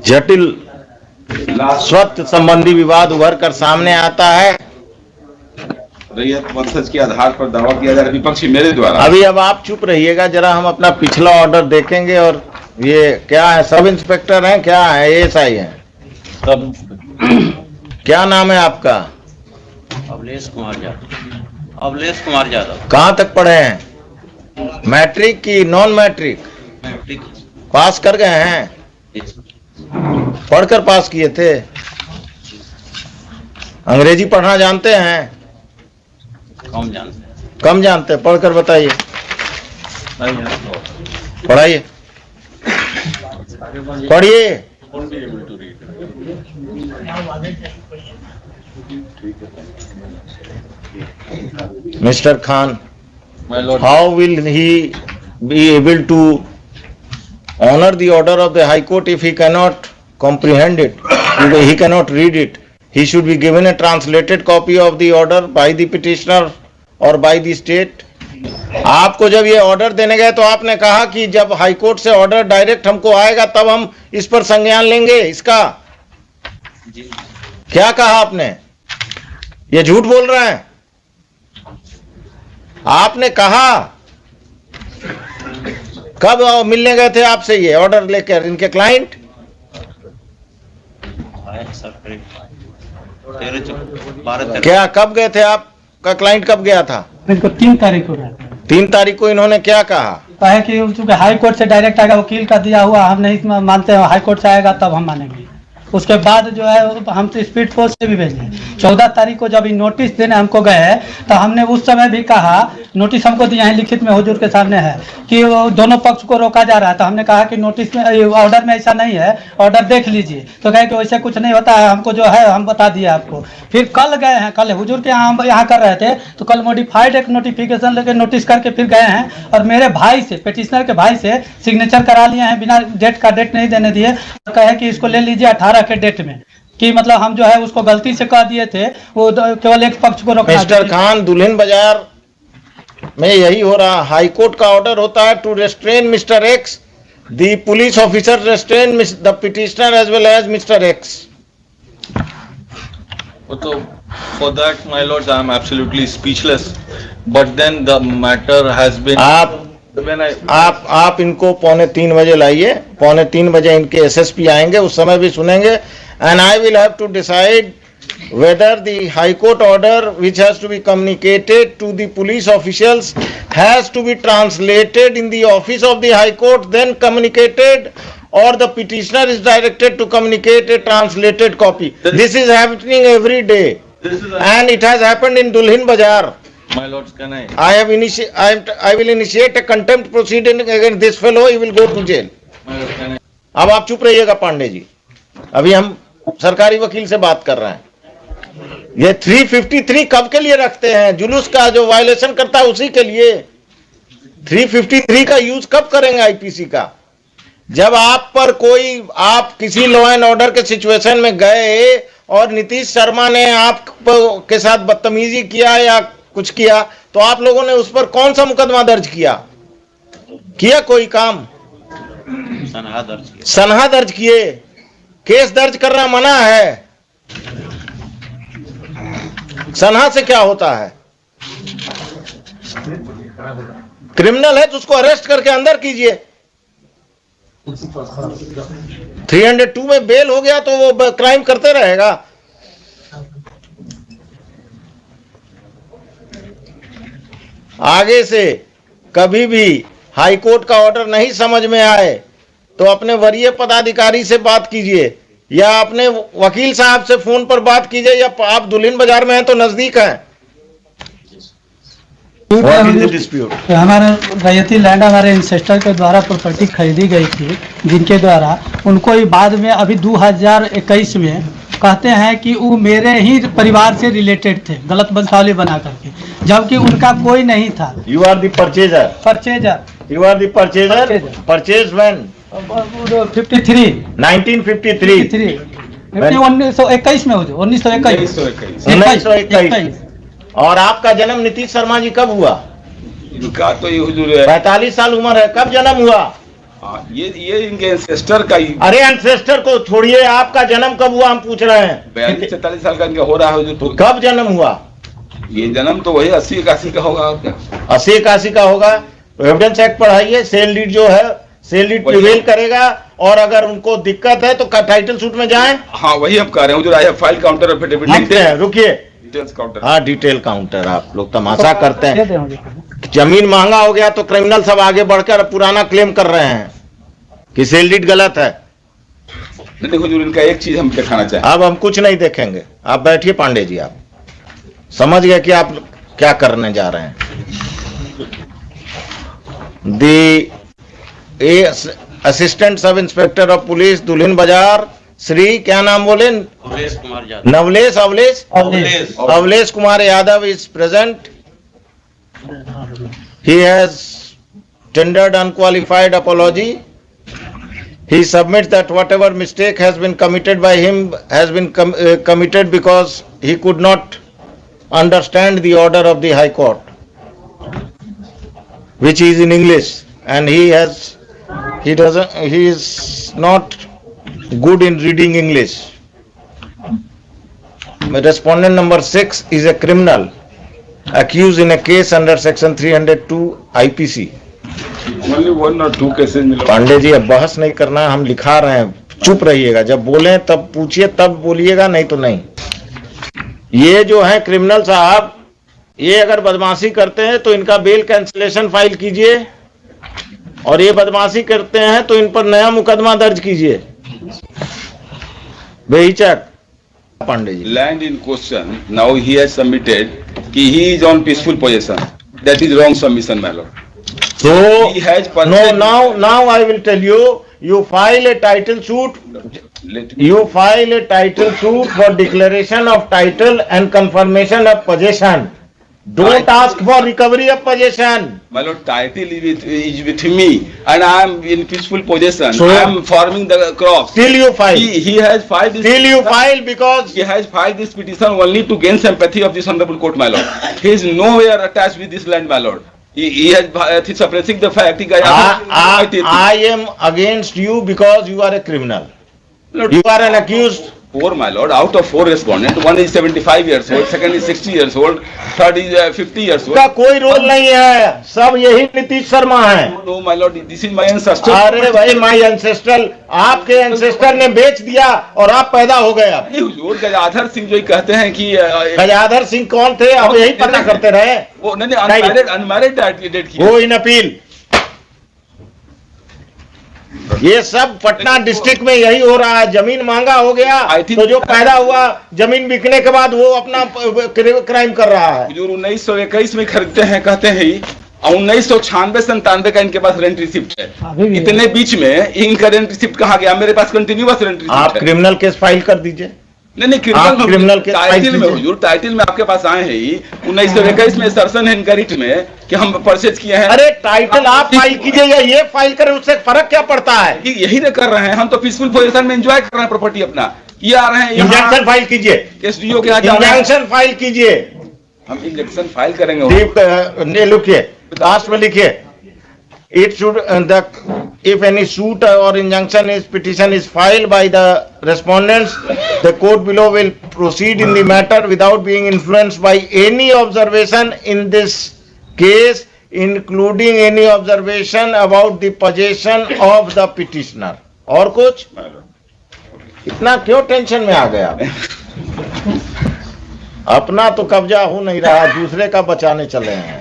जटिल स्वत्व संबंधी विवाद उभर कर सामने आता है। रैयत वंशज के आधार पर दावा किया जा रहा है विपक्षी मेरे द्वारा। अभी अब आप चुप रहिएगा जरा, हम अपना पिछला ऑर्डर देखेंगे। और ये क्या है, सब इंस्पेक्टर हैं, क्या है, एएसआई हैं? सब। क्या नाम है आपका? अवलेश कुमार यादव। अवलेश कुमार यादव। कहाँ तक पढ़े हैं? मैट्रिक की नॉन मैट्रिक? मैट्रिक पास कर गए हैं? पढ़कर पास किए थे? अंग्रेजी पढ़ना जानते हैं? कम जानते हैं। पढ़कर बताइए, पढ़ाइए, पढ़िए। Mister Khan, how will he be able to honor the order of the High Court if he cannot comprehend it? He cannot read it. He should be given a translated copy of the order by the petitioner or by the state. आपको जब ये order देने गए तो आपने कहा कि जब हाई कोर्ट से ऑर्डर डायरेक्ट हमको आएगा तब हम इस पर संज्ञान लेंगे इसका। क्या कहा आपने? ये झूठ बोल रहे हैं। आपने कहा कब मिलने गए थे आपसे ये ऑर्डर लेकर इनके क्लाइंट? क्या कब गए थे? आपका क्लाइंट कब गया था? इनको 3 तारीख को। 3 तारीख को इन्होंने क्या कहा? कहा कि चूंकि हाई कोर्ट से डायरेक्ट आएगा, वकील का दिया हुआ, हम नहीं मानते हैं, हाई कोर्ट से आएगा तब हम मानेंगे। उसके बाद जो है हम तो स्पीड फोर्स से भी भेजे। 14 तारीख को जब नोटिस देने हमको गए तो हमने उस समय भी कहा, नोटिस हमको दिया है लिखित में हुजूर के सामने है कि वो दोनों पक्ष को रोका जा रहा है। तो हमने कहा कि नोटिस में ऑर्डर में ऐसा नहीं है, ऑर्डर देख लीजिए। तो कहे कि वैसे कुछ नहीं होता है, हमको जो है हम बता दिए आपको। फिर कल गए हैं, कल हुजूर के यहाँ हम यहाँ कर रहे थे तो कल मॉडिफाइड एक नोटिफिकेशन लेके नोटिस करके फिर गए हैं और मेरे भाई से, पेटिशनर के भाई से सिग्नेचर करा लिए हैं बिना डेट का, डेट नहीं देने दिए। कहे कि इसको ले लीजिए 18 के डेट में, कि मतलब हम जो है उसको गलती से कह दिए थे, वो केवल एक पक्ष को रोकना। मिस्टर खान, दुल्हिन बाजार में यही हो रहा। हाई कोर्ट का ऑर्डर होता है to restrain mister X, the police officer restrain the petitioner as well as mister X. So for that, my lords, I am absolutely speechless. But then the matter has been. आप इनको 2:45 बजे लाइए। 2:45 बजे इनके SSP आएंगे, उस समय भी सुनेंगे। And I will have to decide whether the High Court order, which has to be communicated to the police officials, has to be translated in the office of the High Court, then communicated, or the petitioner is directed to communicate a translated copy. This is happening every day, and it has happened in Dulhin Bazaar. My lords, can I? I will initiate a contempt proceeding against this fellow. He will go to jail. अब आप चुप रहिएगा पांडे जी, अभी हम सरकारी वकील से बात कर रहे हैं। ये 353 कब के लिए रखते हैं? जुलूस का जो वायलेशन करता है उसी के लिए। 353 का यूज कब करेंगे आईपीसी का? जब आप पर कोई, आप किसी लॉ एंड ऑर्डर के सिचुएशन में गए और नीतीश शर्मा ने आप के साथ बदतमीजी किया या कुछ किया तो आप लोगों ने उस पर कौन सा मुकदमा दर्ज किया कोई काम? सनहा दर्ज किए। केस दर्ज करना मना है। सनहा से क्या होता है? क्रिमिनल है तो उसको अरेस्ट करके अंदर कीजिए। 302 में बेल हो गया तो वो क्राइम करते रहेगा। आगे से कभी भी हाई कोर्ट का ऑर्डर नहीं समझ में आए तो अपने वरीय पदाधिकारी से बात कीजिए या अपने वकील साहब से फोन पर बात कीजिए, या आप दुल्हिन बाजार में हैं तो नजदीक हैं। हमारे रैयती लैंड हमारे इंसेस्टर के द्वारा प्रॉपर्टी खरीदी गई थी, जिनके द्वारा उनको ही बाद में अभी 2021 में कहते हैं कि वो मेरे ही परिवार से रिलेटेड थे, गलत वंशावली बना करके, जबकि उनका कोई नहीं था। You are the purchaser. You are the purchaser. Purchase when? 1953 1921 में हो जो 1921। और आपका जन्म नीतीश शर्मा जी कब हुआ? इनका तो ये हुजूर 45 साल उम्र है, कब जन्म हुआ? हाँ, ये इनके एंसेस्टर का ही अरे एंसेस्टर को छोड़िए, आपका जन्म कब हुआ हम पूछ रहे हैं। 42-43 साल का इनका हो रहा है जो, तो कब जन्म हुआ? ये जन्म तो वही 80-81 का होगा और क्या। 80-81 का होगा। तो एविडेंस एक्ट पढ़ाइए, सेल डीड जो है सेल डीड प्रिवेल करेगा, और अगर उनको दिक्कत है तो टाइटल सूट में जाएं। हाँ वही हम कह रहे हैं, जो I have file counter affidavit लिखते हैं, रुकिए, डिटेल्स काउंटर। हाँ डिटेल काउंटर। आप लोग तमाशा करते हैं। जमीन महंगा हो गया तो क्रिमिनल सब आगे बढ़कर पुराना क्लेम कर रहे हैं कि सेल डीड गलत है। देखो जो इनका एक चीज हम दिखाना चाहें। अब हम कुछ नहीं देखेंगे, आप बैठिए पांडे जी, आप समझ गए कि आप क्या करने जा रहे हैं। Assistant sub inspector of police दुल्हिन बाजार, श्री क्या नाम बोले? अवलेश Kumar Yadav. Navlesh अवलेश Kumar Yadav is present. He has tendered unqualified apology. He submits that whatever mistake has been committed by him has been committed because he could not understand the order of the High Court, which is in English, and he is not good in reading English. Respondent number 6 is a criminal accused in a case under section 302 IPC. Only 1 or 2 cases मिला। पांडे जी अब बहस नहीं करना, हम लिखा रहे हैं, चुप रहिएगा, जब बोलें तब पूछिए तब बोलिएगा, नहीं तो नहीं। ये जो है क्रिमिनल साहब, ये अगर बदमाशी करते हैं तो इनका बेल कैंसिलेशन फाइल कीजिए, और ये बदमाशी करते हैं तो इन पर नया मुकदमा दर्ज कीजिए बेहिचक। Pandey ji, land in question now he has submitted कि he is on peaceful position, that is wrong submission my lord. So, He has no, now I will tell you, you file a title suit, for declaration of title and confirmation of possession. Don't ask for recovery of possession. My lord, title is with me and I am in peaceful possession. So, I am farming the crops. Still you file. He has filed this. Still you file because He has filed this petition only to gain sympathy of this honorable court, my lord. He is nowhere attached with this land, my lord. He has suppressing the fact. I am against you because you are a criminal. Lord, You are an accused. 4, my lord, out of 4 respondents, one is 75 years old, second is 60 years old, third is 50 years old. का कोई role नहीं है, सब यही नीतीश शर्मा है। No, my lord, this is my ancestor. अरे भाई माई ancestor, आपके एंसेस्टर ने बेच दिया और आप पैदा हो गए। अब नहीं हुजूर, गजाधर सिंह जो कहते हैं कि गजाधर सिंह कौन थे, अब यही पता करते रहे। वो नहीं अनमैरिड डेट किया। वो इन अपील, ये सब पटना डिस्ट्रिक्ट में यही हो रहा है। जमीन महंगा हो गया तो जो पैदा हुआ जमीन बिकने के बाद वो अपना क्राइम कर रहा है। हुजूर 1921 में खरीदते हैं, कहते हैं ही 1996-97 का इनके पास रेंट रिसिप्ट है। इतने बीच में इनका रेंट रिसिप्ट कहाँ गया? मेरे पास कंटिन्यूअस रेंट रिसिप्ट है। आप क्रिमिनल केस फाइल कर दीजिए। नहीं क्रिमिनल के टाइटल में हुजूर, टाइटल में आपके पास आए हैं ही 1921 में सर्सन है इनका रिट में कि हम परचेज किए हैं। अरे टाइटल आप फाइल कीजिए या ये फाइल करें, उससे फर्क क्या पड़ता है? यही ना कर रहे हैं, हम तो पीसफुल पोजीशन में एंजॉय कर रहे हैं प्रॉपर्टी अपना। ये आ रहे हैं इंजंक्शन फाइल कीजिए, एसडीओ के यहाँ जा रहे हैं। इंजंक्शन फाइल कीजिए। हम इंजेक्शन फाइल करेंगे। लिखिए, लास्ट में लिखिए, it should if any suit or injunction petition is filed by the respondents, the court below will proceed in the matter without being influenced by any observation in this case, including any observation about the possession of the petitioner. और कुछ? इतना क्यों tension में आ गया? अपना तो कब्जा हो नहीं रहा, दूसरे का बचाने चले हैं।